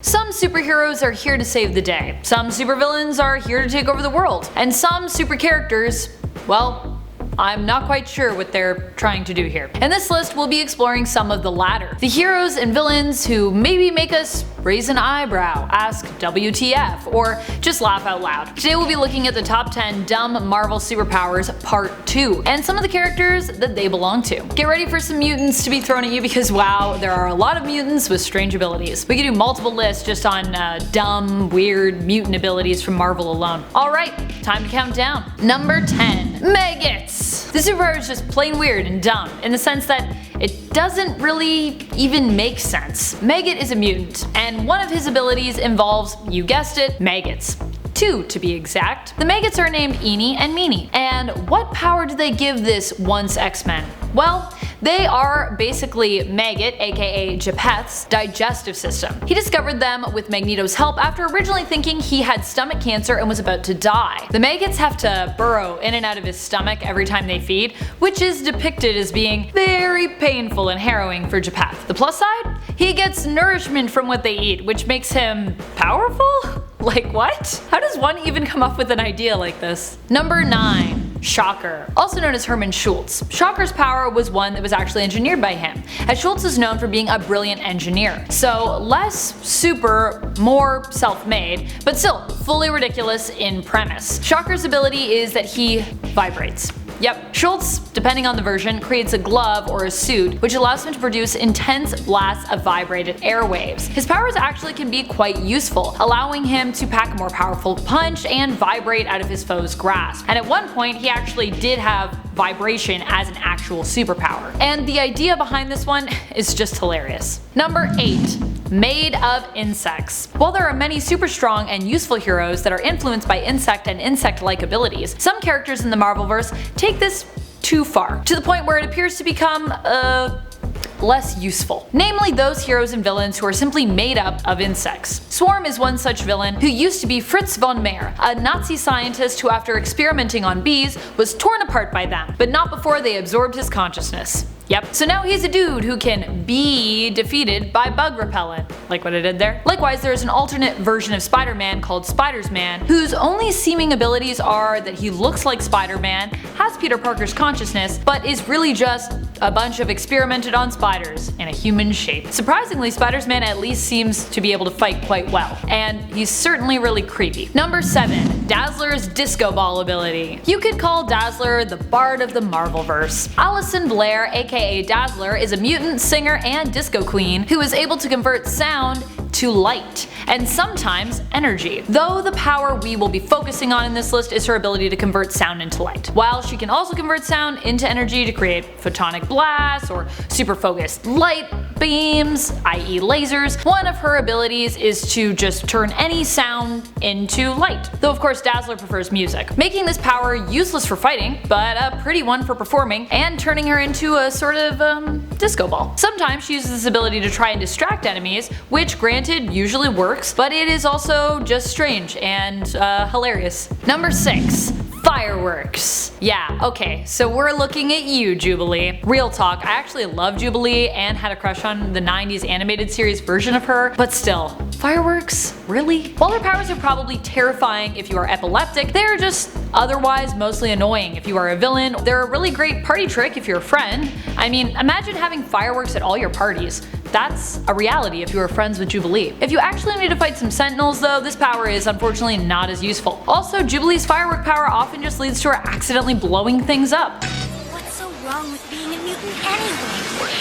Some superheroes are here to save the day, some supervillains are here to take over the world, and some super characters, well, I'm not quite sure what they're trying to do here. In this list, we'll be exploring some of the latter. The heroes and villains who maybe make us raise an eyebrow, ask WTF, or just laugh out loud. Today we'll be looking at the top 10 dumb Marvel superpowers part 2, and some of the characters that they belong to. Get ready for some mutants to be thrown at you because wow, there are a lot of mutants with strange abilities. We could do multiple lists just on dumb, weird mutant abilities from Marvel alone. Alright, time to count down. Number 10. MAGGOTS. The superpower is just plain weird and dumb, in the sense that it doesn't really even make sense. Maggot is a mutant, and one of his abilities involves, you guessed it, maggots. 2 to be exact. The maggots are named Eenie and Meenie. And what power do they give this once X-Men? Well, they are basically Maggot, aka Japheth's, digestive system. He discovered them with Magneto's help after originally thinking he had stomach cancer and was about to die. The maggots have to burrow in and out of his stomach every time they feed, which is depicted as being very painful and harrowing for Japheth. The plus side? He gets nourishment from what they eat, which makes him powerful? Like what? How does one even come up with an idea like this? Number 9. Shocker, also known as Herman Schultz. Shocker's power was one that was actually engineered by him, as Schultz is known for being a brilliant engineer. So less super, more self-made, but still fully ridiculous in premise. Shocker's ability is that he vibrates. Yep, Schultz, depending on the version, creates a glove or a suit which allows him to produce intense blasts of vibrated airwaves. His powers actually can be quite useful, allowing him to pack a more powerful punch and vibrate out of his foe's grasp. And at one point he actually did have vibration as an actual superpower. And the idea behind this one is just hilarious. Number 8. Made of insects. While there are many super strong and useful heroes that are influenced by insect and insect-like abilities, some characters in the Marvelverse take this too far, to the point where it appears to become, less useful. Namely those heroes and villains who are simply made up of insects. Swarm is one such villain who used to be Fritz von Meyer, a Nazi scientist who after experimenting on bees was torn apart by them, but not before they absorbed his consciousness. Yep, so now he's a dude who can be defeated by bug repellent. Like what I did there? Likewise, there's an alternate version of Spider-Man called Spider-Man, whose only seeming abilities are that he looks like Spider-Man, has Peter Parker's consciousness, but is really just a bunch of experimented on spiders in a human shape. Surprisingly, Spider-Man at least seems to be able to fight quite well, and he's certainly really creepy. Number 7. Dazzler's disco ball ability. You could call Dazzler the bard of the Marvelverse. Alison Blair, aka Dazzler, is a mutant, singer, and disco queen who is able to convert sound to light, and sometimes energy. Though the power we will be focusing on in this list is her ability to convert sound into light. While she can also convert sound into energy to create photonic blasts or super focused light beams, i.e. lasers, one of her abilities is to just turn any sound into light. Though of course Dazzler prefers music, making this power useless for fighting, but a pretty one for performing, and turning her into a sort of disco ball. Sometimes she uses this ability to try and distract enemies, which granted usually works, but it is also just strange and hilarious. Number 6. Fireworks. Yeah, okay, so we're looking at you, Jubilee. Real talk, I actually love Jubilee and had a crush on the 90s animated series version of her, but still, fireworks? Really? While her powers are probably terrifying if you are epileptic, they are just otherwise mostly annoying if you are a villain. They're a really great party trick if you're a friend. I mean, imagine having fireworks at all your parties. That's a reality if you are friends with Jubilee. If you actually need to fight some Sentinels though, this power is unfortunately not as useful. Also, Jubilee's firework power often just leads to her accidentally blowing things up. What's so wrong with being a mutant anyway?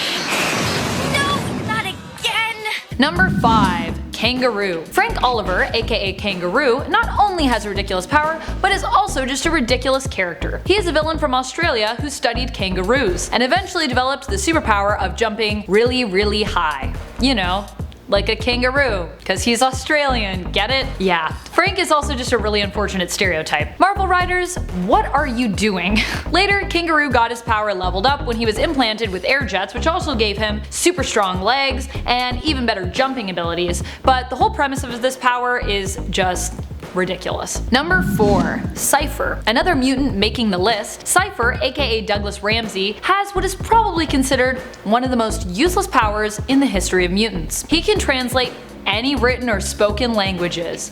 No, not again! Number 5. Kangaroo. Frank Oliver, aka Kangaroo, not only has a ridiculous power, but is also just a ridiculous character. He is a villain from Australia who studied kangaroos, and eventually developed the superpower of jumping really, really high. You know, like a kangaroo, cause he's Australian, get it? Yeah. Frank is also just a really unfortunate stereotype. Marvel writers, what are you doing? Later, Kangaroo got his power leveled up when he was implanted with air jets, which also gave him super strong legs and even better jumping abilities, but the whole premise of this power is just ridiculous. Number 4. CYPHER. Another mutant making the list, CYPHER, aka Douglas Ramsey, has what is probably considered one of the most useless powers in the history of mutants. He can translate any written or spoken languages.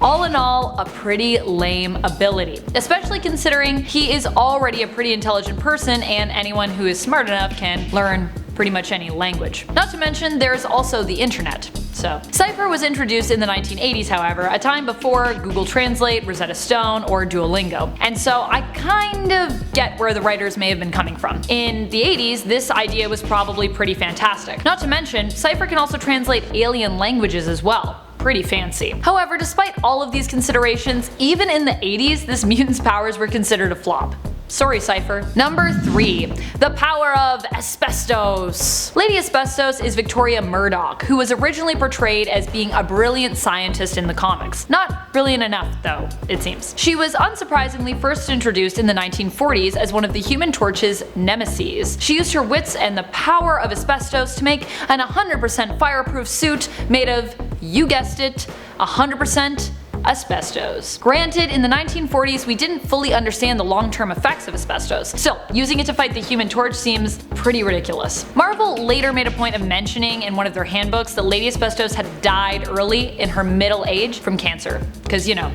All in all, a pretty lame ability, especially considering he is already a pretty intelligent person and anyone who is smart enough can learn pretty much any language. Not to mention there's also the internet. So, CYPHER was introduced in the 1980s, however, a time before Google Translate, Rosetta Stone, or Duolingo, and so I kind of get where the writers may have been coming from. In the 80s, this idea was probably pretty fantastic. Not to mention, CYPHER can also translate alien languages as well. Pretty fancy. However, despite all of these considerations, even in the 80s, this mutant's powers were considered a flop. Sorry, CYPHER. Number 3. The power of Asbestos. Lady Asbestos is Victoria Murdoch, who was originally portrayed as being a brilliant scientist in the comics. Not brilliant enough, though, it seems. She was unsurprisingly first introduced in the 1940s as one of the Human Torch's nemesis. She used her wits and the power of asbestos to make an 100% fireproof suit made of, you guessed it, 100% asbestos. Granted, in the 1940s we didn't fully understand the long-term effects of asbestos. Still, using it to fight the Human Torch seems pretty ridiculous. Marvel later made a point of mentioning in one of their handbooks that Lady Asbestos had died early in her middle age from cancer. Cause you know,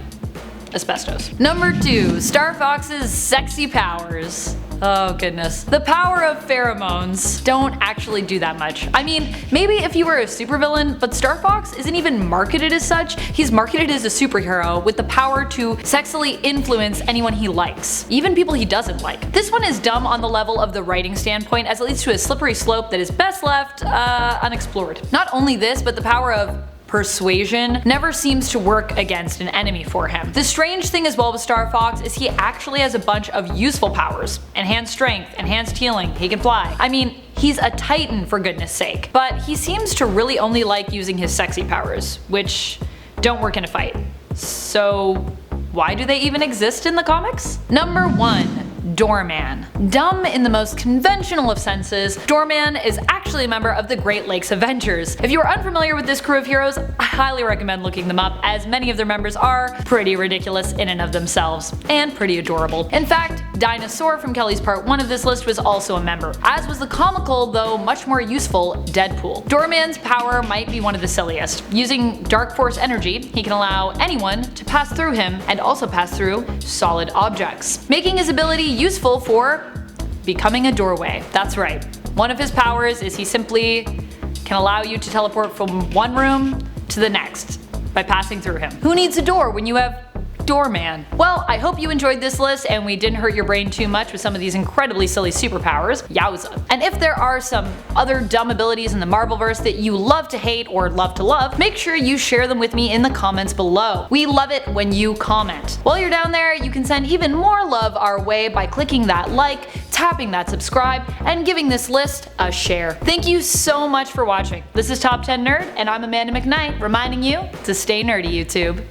asbestos. Number 2. STARFOX'S sexy powers. Oh goodness. The power of pheromones don't actually do that much. I mean, maybe if you were a supervillain, but StarFox isn't even marketed as such. He's marketed as a superhero with the power to sexually influence anyone he likes, even people he doesn't like. This one is dumb on the level of the writing standpoint, as it leads to a slippery slope that is best left unexplored. Not only this, but the power of persuasion never seems to work against an enemy for him. The strange thing as well with StarFox is he actually has a bunch of useful powers. Enhanced strength, enhanced healing, he can fly. I mean, he's a titan for goodness sake. But he seems to really only like using his sexy powers, which don't work in a fight. So why do they even exist in the comics? Number 1. Doorman. Dumb in the most conventional of senses, Doorman is actually a member of the Great Lakes Avengers. If you are unfamiliar with this crew of heroes, I highly recommend looking them up, as many of their members are pretty ridiculous in and of themselves, and pretty adorable. In fact, Dinosaur from Kelly's part 1 of this list was also a member, as was the comical though much more useful Deadpool. Doorman's power might be one of the silliest. Using Dark Force energy, he can allow anyone to pass through him and also pass through solid objects, making his ability useful for becoming a doorway. That's right. One of his powers is he simply can allow you to teleport from one room to the next by passing through him. Who needs a door when you have Doorman? Well, I hope you enjoyed this list and we didn't hurt your brain too much with some of these incredibly silly superpowers. Yowza. And if there are some other dumb abilities in the Marvelverse that you love to hate or love to love, make sure you share them with me in the comments below. We love it when you comment. While you're down there, you can send even more love our way by clicking that like, tapping that subscribe, and giving this list a share. Thank you so much for watching. This is Top 10 Nerd, and I'm Amanda McKnight, reminding you to stay nerdy, YouTube.